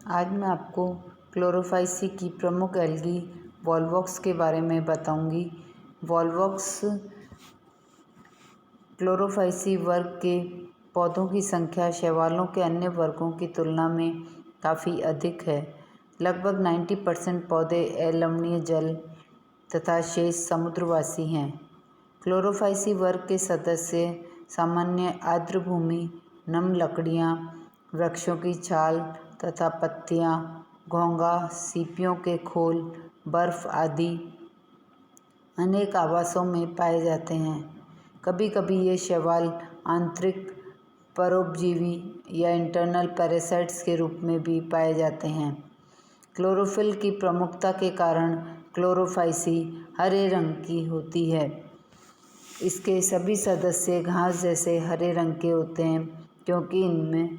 आज मैं आपको क्लोरोफाइसी की प्रमुख एल्गी वॉल्वॉक्स के बारे में बताऊंगी। वॉल्वॉक्स क्लोरोफाइसी वर्ग के पौधों की संख्या शैवालों के अन्य वर्गों की तुलना में काफ़ी अधिक है। लगभग 90% पौधे अलवणीय जल तथा शेष समुद्रवासी हैं। क्लोरोफाइसी वर्ग के सदस्य सामान्य आर्द्रभूमि, नम लकड़ियाँ, वृक्षों की छाल तथा पत्तियाँ, घोंघा, सीपियों के खोल, बर्फ आदि अनेक आवासों में पाए जाते हैं। कभी कभी ये शैवाल आंतरिक परोपजीवी या इंटरनल पैरासाइट्स के रूप में भी पाए जाते हैं। क्लोरोफिल की प्रमुखता के कारण क्लोरोफाइसी हरे रंग की होती है। इसके सभी सदस्य घास जैसे हरे रंग के होते हैं क्योंकि इनमें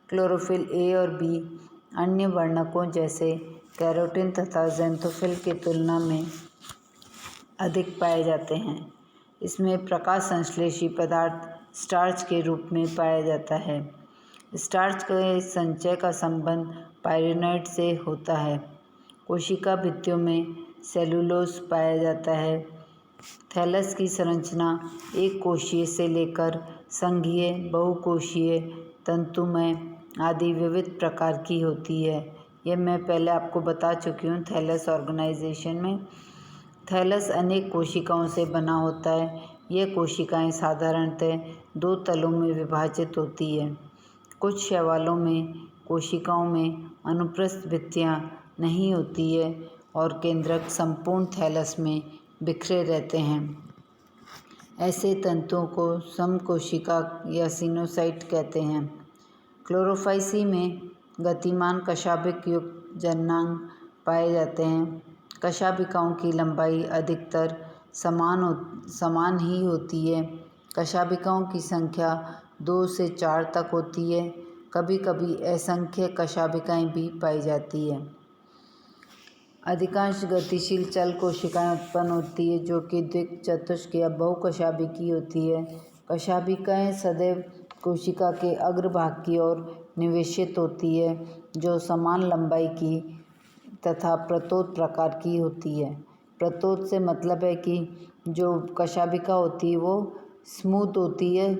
क्लोरोफिल ए और बी अन्य वर्णकों जैसे कैरोटीन तथा ज़ैंथोफिल की तुलना में अधिक पाए जाते हैं। इसमें प्रकाश संश्लेषी पदार्थ स्टार्च के रूप में पाया जाता है। स्टार्च के संचय का संबंध पाइरूवेट से होता है। कोशिका भित्तियों में सेलुलोज पाया जाता है। थैलस की संरचना एक कोशीय से लेकर संघीय, बहुकोशीय, तंतुमय आदि विविध प्रकार की होती है। यह मैं पहले आपको बता चुकी हूँ थैलस ऑर्गेनाइजेशन में। थैलस अनेक कोशिकाओं से बना होता है। यह कोशिकाएं साधारणतः दो तलों में विभाजित होती है। कुछ शैवालों में कोशिकाओं में अनुप्रस्थ भित्तियाँ नहीं होती है और केंद्रक संपूर्ण थैलस में बिखरे रहते हैं। ऐसे तंतुओं को समकोशिका या सिनोसाइट कहते हैं। क्लोरोफाइसी में गतिमान कशाभिक युक्त जननांग पाए जाते हैं। कशाभिकाओं की लंबाई अधिकतर समान ही होती है। कशाभिकाओं की संख्या 2 से 4 तक होती है। कभी कभी असंख्य कशाभिकाएं भी पाई जाती है। अधिकांश गतिशील चल कोशिकाएं उत्पन्न होती है जो कि द्विक, चतुष्क या बहुकशाभिकी होती है। कशाभिकाएं सदैव कोशिका के अग्रभाग की ओर निवेशित होती है जो समान लंबाई की तथा प्रतोद प्रकार की होती है। प्रतोद से मतलब है कि जो कशाभिका होती है वो स्मूथ होती है,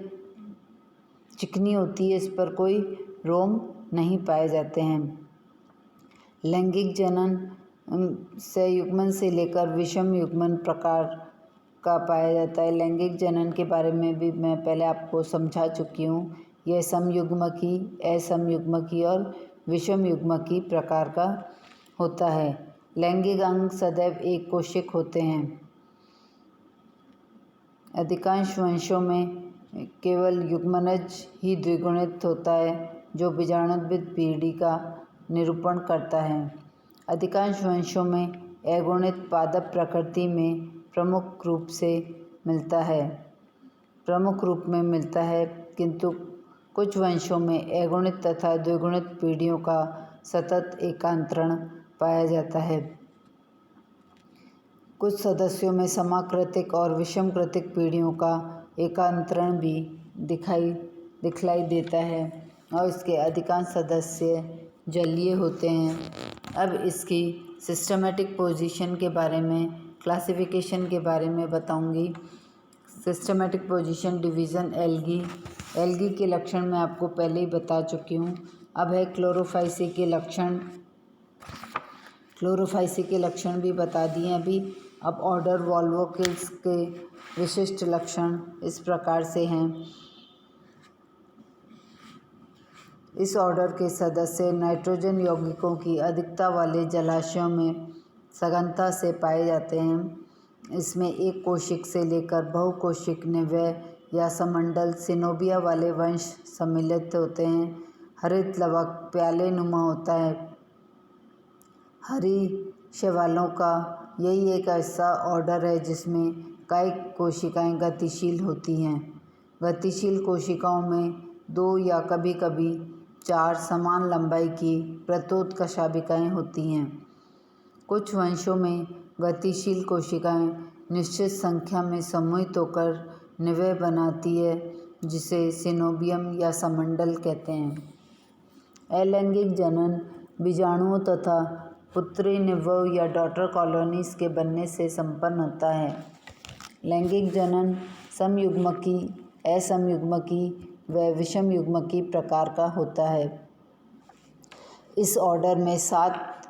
चिकनी होती है, इस पर कोई रोम नहीं पाए जाते हैं। लैंगिक जनन संयुग्मन से लेकर विषम युग्मन प्रकार का पाया जाता है। लैंगिक जनन के बारे में भी मैं पहले आपको समझा चुकी हूँ। यह समयुग्मकी, असमयुग्मकी और विषम युग्मकी प्रकार का होता है। लैंगिक अंग सदैव एक कोशिक होते हैं। अधिकांश वंशों में केवल युग्मनज ही द्विगुणित होता है जो बीजाणुद्भिद पीढ़ी का निरूपण करता है। अधिकांश वंशों में अगुणित पादप प्रकृति में प्रमुख रूप में मिलता है किंतु कुछ वंशों में अगुणित तथा द्विगुणित पीढ़ियों का सतत एकांतरण पाया जाता है। कुछ सदस्यों में समाकृतिक और विषमकृतिक पीढ़ियों का एकांतरण भी दिखलाई देता है और इसके अधिकांश सदस्य जलीय होते हैं। अब इसकी सिस्टमेटिक पोजीशन के बारे में, क्लासिफिकेशन के बारे में बताऊंगी। सिस्टमेटिक पोजीशन, डिवीज़न एल्गी के लक्षण मैं आपको पहले ही बता चुकी हूँ। अब है क्लोरोफाइसी के लक्षण। क्लोरोफाइसी के लक्षण भी बता दिए अभी। अब ऑर्डर वॉल्वोकिल्स के विशिष्ट लक्षण इस प्रकार से हैं। इस ऑर्डर के सदस्य नाइट्रोजन यौगिकों की अधिकता वाले जलाशयों में सघनता से पाए जाते हैं। इसमें एक कोशिक से लेकर बहुकोशिक निवय या समंडल सिनोबिया वाले वंश सम्मिलित होते हैं। हरित लवक प्याले नुमा होता है। हरी शैवालों का यही एक ऐसा ऑर्डर है जिसमें कायिक कोशिकाएं गतिशील होती हैं। गतिशील कोशिकाओं में 2 या कभी कभी 4 समान लंबाई की प्रतोद कशाभिकाएं होती हैं। कुछ वंशों में गतिशील कोशिकाएं निश्चित संख्या में समूहित होकर निवय बनाती है जिसे सिनोबियम या समंडल कहते हैं। अलैंगिक जनन बीजाणुओं तथा पुत्री निवों या डॉटर कॉलोनीज के बनने से संपन्न होता है। लैंगिक जनन समयुग्मकी, असमयुग्मकी व विषमयुग्मकी प्रकार का होता है। इस ऑर्डर में 7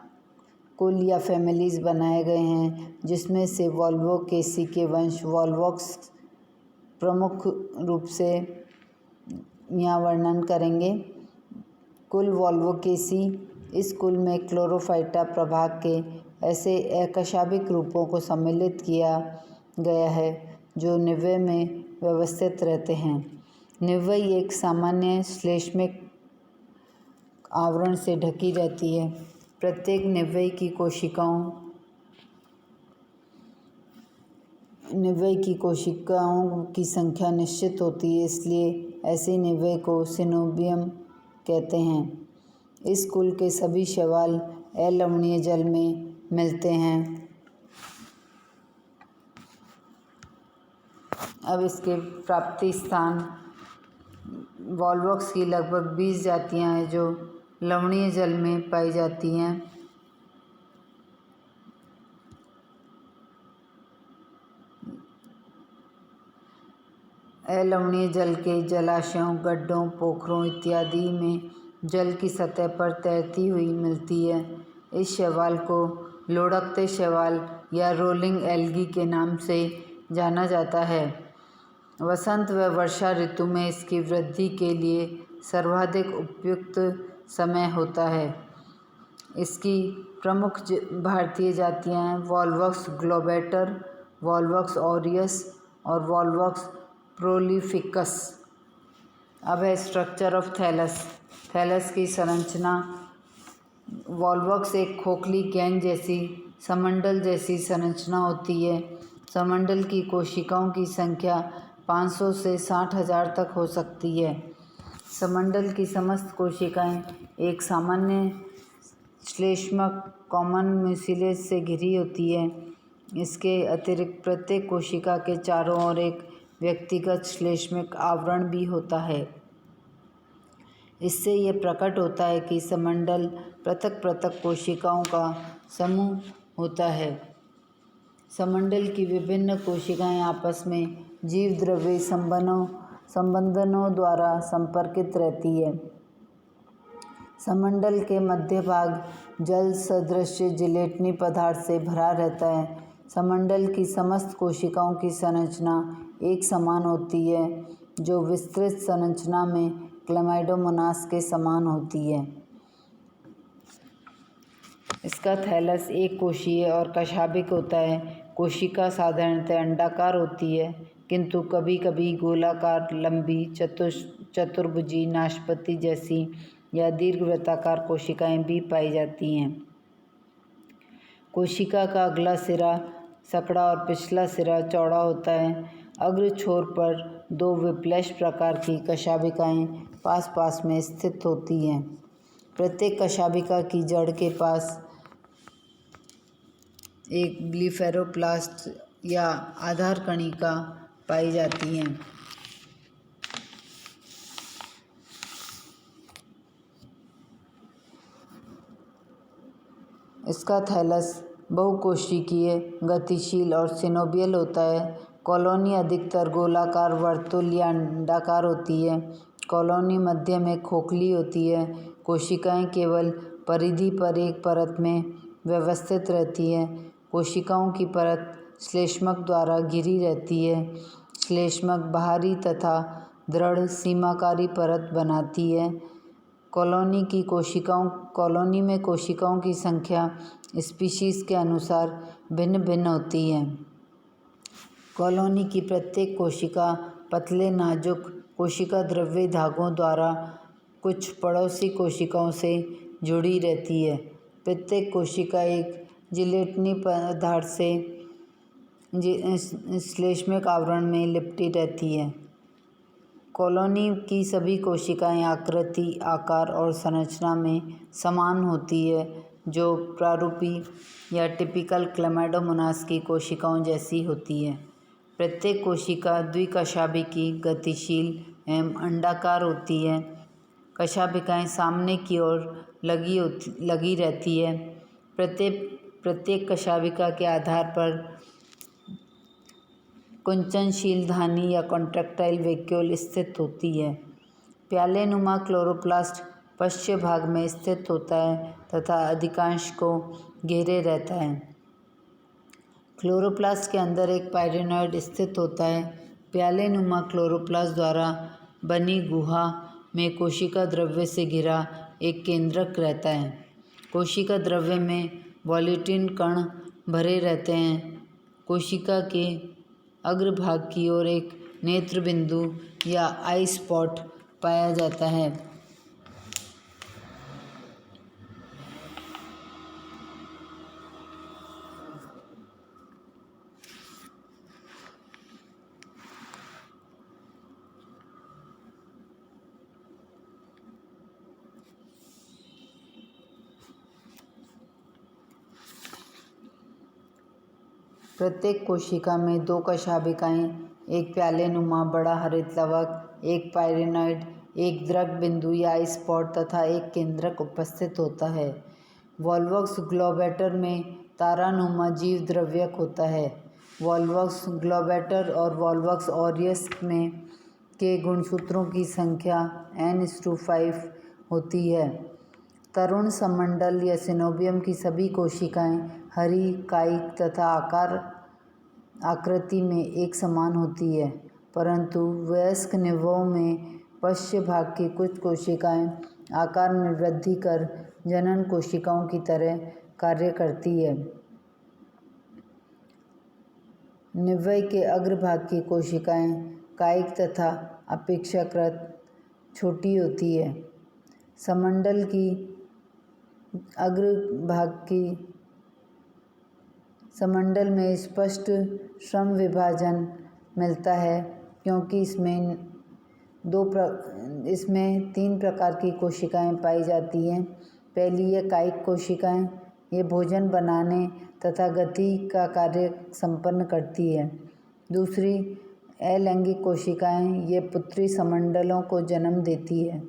कुल या फैमिलीज बनाए गए हैं, जिसमें से वोल्वोकेसी के वंश वोल्वॉक्स प्रमुख रूप से यहाँ वर्णन करेंगे। कुल वोल्वोकेसी, इस कुल में क्लोरोफाइटा प्रभाग के ऐसे अकशाभिक रूपों को सम्मिलित किया गया है जो निव्वय में व्यवस्थित रहते हैं। निव्वय एक सामान्य श्लेष्मिक आवरण से ढकी रहती है। प्रत्येक निव्वय की कोशिकाओं की संख्या निश्चित होती है, इसलिए ऐसे निव्वय को सिनोबियम कहते हैं। इस कुल के सभी शैवाल अलवणीय जल में मिलते हैं। अब इसके प्राप्ति स्थान वोल्वॉक्स की लगभग 20 जातियां हैं जो लवणीय जल में पाई जाती हैं। अलवणीय जल के जलाशयों, गड्ढों, पोखरों इत्यादि में जल की सतह पर तैरती हुई मिलती है। इस शैवाल को लुढ़कते शैवाल या रोलिंग एल्गी के नाम से जाना जाता है। वसंत व वर्षा ऋतु में इसकी वृद्धि के लिए सर्वाधिक उपयुक्त समय होता है। इसकी प्रमुख भारतीय जातियां हैं वोल्वॉक्स ग्लोबेटर, वोल्वॉक्स ऑरियस और वोल्वॉक्स प्रोलिफिकस। अब है स्ट्रक्चर ऑफ थैलस। थैलस की संरचना वोल्वॉक्स एक खोखली गेंद जैसी समंडल जैसी संरचना होती है। समंडल की कोशिकाओं की संख्या 500 से 60,000 तक हो सकती है। समंडल की समस्त कोशिकाएं एक सामान्य श्लेष्मक कॉमन म्यूसिलेज से घिरी होती है। इसके अतिरिक्त प्रत्येक कोशिका के चारों ओर एक व्यक्तिगत श्लेष्मिक आवरण भी होता है। इससे यह प्रकट होता है कि समंडल पृथक पृथक कोशिकाओं का समूह होता है। समंडल की विभिन्न कोशिकाएं आपस में जीवद्रव्य संबंधनों द्वारा संपर्कित रहती है। समंडल के मध्य भाग जल सदृश जिलेटिनी पदार्थ से भरा रहता है। समंडल की समस्त कोशिकाओं की संरचना एक समान होती है, जो विस्तृत संरचना में क्लेमाइडोमोनास के समान होती है। इसका थैलस एक कोशीय और कशाभिक होता है। कोशिका साधारणतः अंडाकार होती है, किंतु कभी कभी गोलाकार, लंबी, चतुर्भुजी, नाशपति जैसी या दीर्घवृत्ताकार कोशिकाएं भी पाई जाती हैं। कोशिका का अगला सिरा सकड़ा और पिछला सिरा चौड़ा होता है। अग्र छोर पर 2 विप्लैश प्रकार की कशाभिकाएं पास पास में स्थित होती हैं। प्रत्येक कशाभिका की जड़ के पास एक ब्लीफेरोप्लास्ट या आधार कणिका पाई जाती हैं। इसका थैलस बहुकोशिकीय, गतिशील और सिनोबियल होता है। कॉलोनी अधिकतर गोलाकार, वर्तुल या अंडाकार होती है। कॉलोनी मध्य में खोखली होती है। कोशिकाएं केवल परिधि पर एक परत में व्यवस्थित रहती है। कोशिकाओं की परत श्लेष्मक द्वारा घिरी रहती है। श्लेष्मक बाहरी तथा दृढ़ सीमाकारी परत बनाती है। कॉलोनी में कोशिकाओं की संख्या स्पीशीज के अनुसार भिन्न भिन्न होती है। कॉलोनी की प्रत्येक कोशिका पतले नाजुक कोशिका द्रव्य धागों द्वारा कुछ पड़ोसी कोशिकाओं से जुड़ी रहती है। प्रत्येक कोशिका एक जिलेटिनी पदार्थ से श्लेष्मिक आवरण में लिपटी रहती है। कॉलोनी की सभी कोशिकाएं आकृति, आकार और संरचना में समान होती है, जो प्रारूपी या टिपिकल क्लेमाइडोमोनास की कोशिकाओं जैसी होती है। प्रत्येक कोशिका द्विकशाभिकी, गतिशील एवं अंडाकार होती है। कशाभिकाएं सामने की ओर लगी रहती है। प्रत्येक कशाभिका के आधार पर कुंचनशील धानी या कॉन्ट्रैक्टाइल वैक्यूल स्थित होती है। प्यालेनुमा क्लोरोप्लास्ट पश्च भाग में स्थित होता है तथा अधिकांश को घेरे रहता है। क्लोरोप्लास्ट के अंदर एक पायरेनॉइड स्थित होता है। प्यालेनुमा क्लोरोप्लास्ट द्वारा बनी गुहा में कोशिका द्रव्य से घिरा एक केंद्रक रहता है। कोशिका द्रव्य में वॉलेटिन कण भरे रहते हैं। कोशिका के अग्रभाग की ओर एक नेत्र बिंदु या आई स्पॉट पाया जाता है। प्रत्येक कोशिका में दो कशाभिकाएं, एक प्यालेनुमा बड़ा हरित लवक, एक पायरेनॉइड, एक द्रग बिंदु या आई स्पॉट तथा एक केंद्रक उपस्थित होता है। वॉल्वॉक्स ग्लोबैटर में तारानुमा जीव द्रव्यक होता है। वॉल्वॉक्स ग्लोबैटर और वॉल्वॉक्स ऑरियस में के गुणसूत्रों की संख्या n/5 होती है। तरुण समंडल या सिनोबियम की सभी कोशिकाएं हरी, कायिक तथा आकृति में एक समान होती है, परंतु वयस्क निवों में पश्च भाग की कुछ कोशिकाएं आकार में वृद्धि कर जनन कोशिकाओं की तरह कार्य करती है। निवय के अग्रभाग की कोशिकाएं कायिक तथा अपेक्षाकृत छोटी होती है। समंडल की समंडल में स्पष्ट श्रम विभाजन मिलता है क्योंकि इसमें 3 प्रकार की कोशिकाएं पाई जाती हैं। पहली है कायिक कोशिकाएं। ये भोजन बनाने तथा गति का कार्य संपन्न करती है। दूसरी अलैंगिक कोशिकाएं। ये पुत्री समंडलों को जन्म देती है।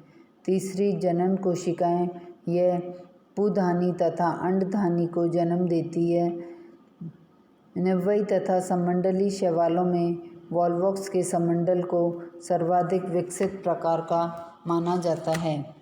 तीसरी जनन कोशिकाएं। यह पुधानी तथा अंडधानी को जन्म देती है। निवयी तथा समंडली शैवालों में वॉल्वॉक्स के समंडल को सर्वाधिक विकसित प्रकार का माना जाता है।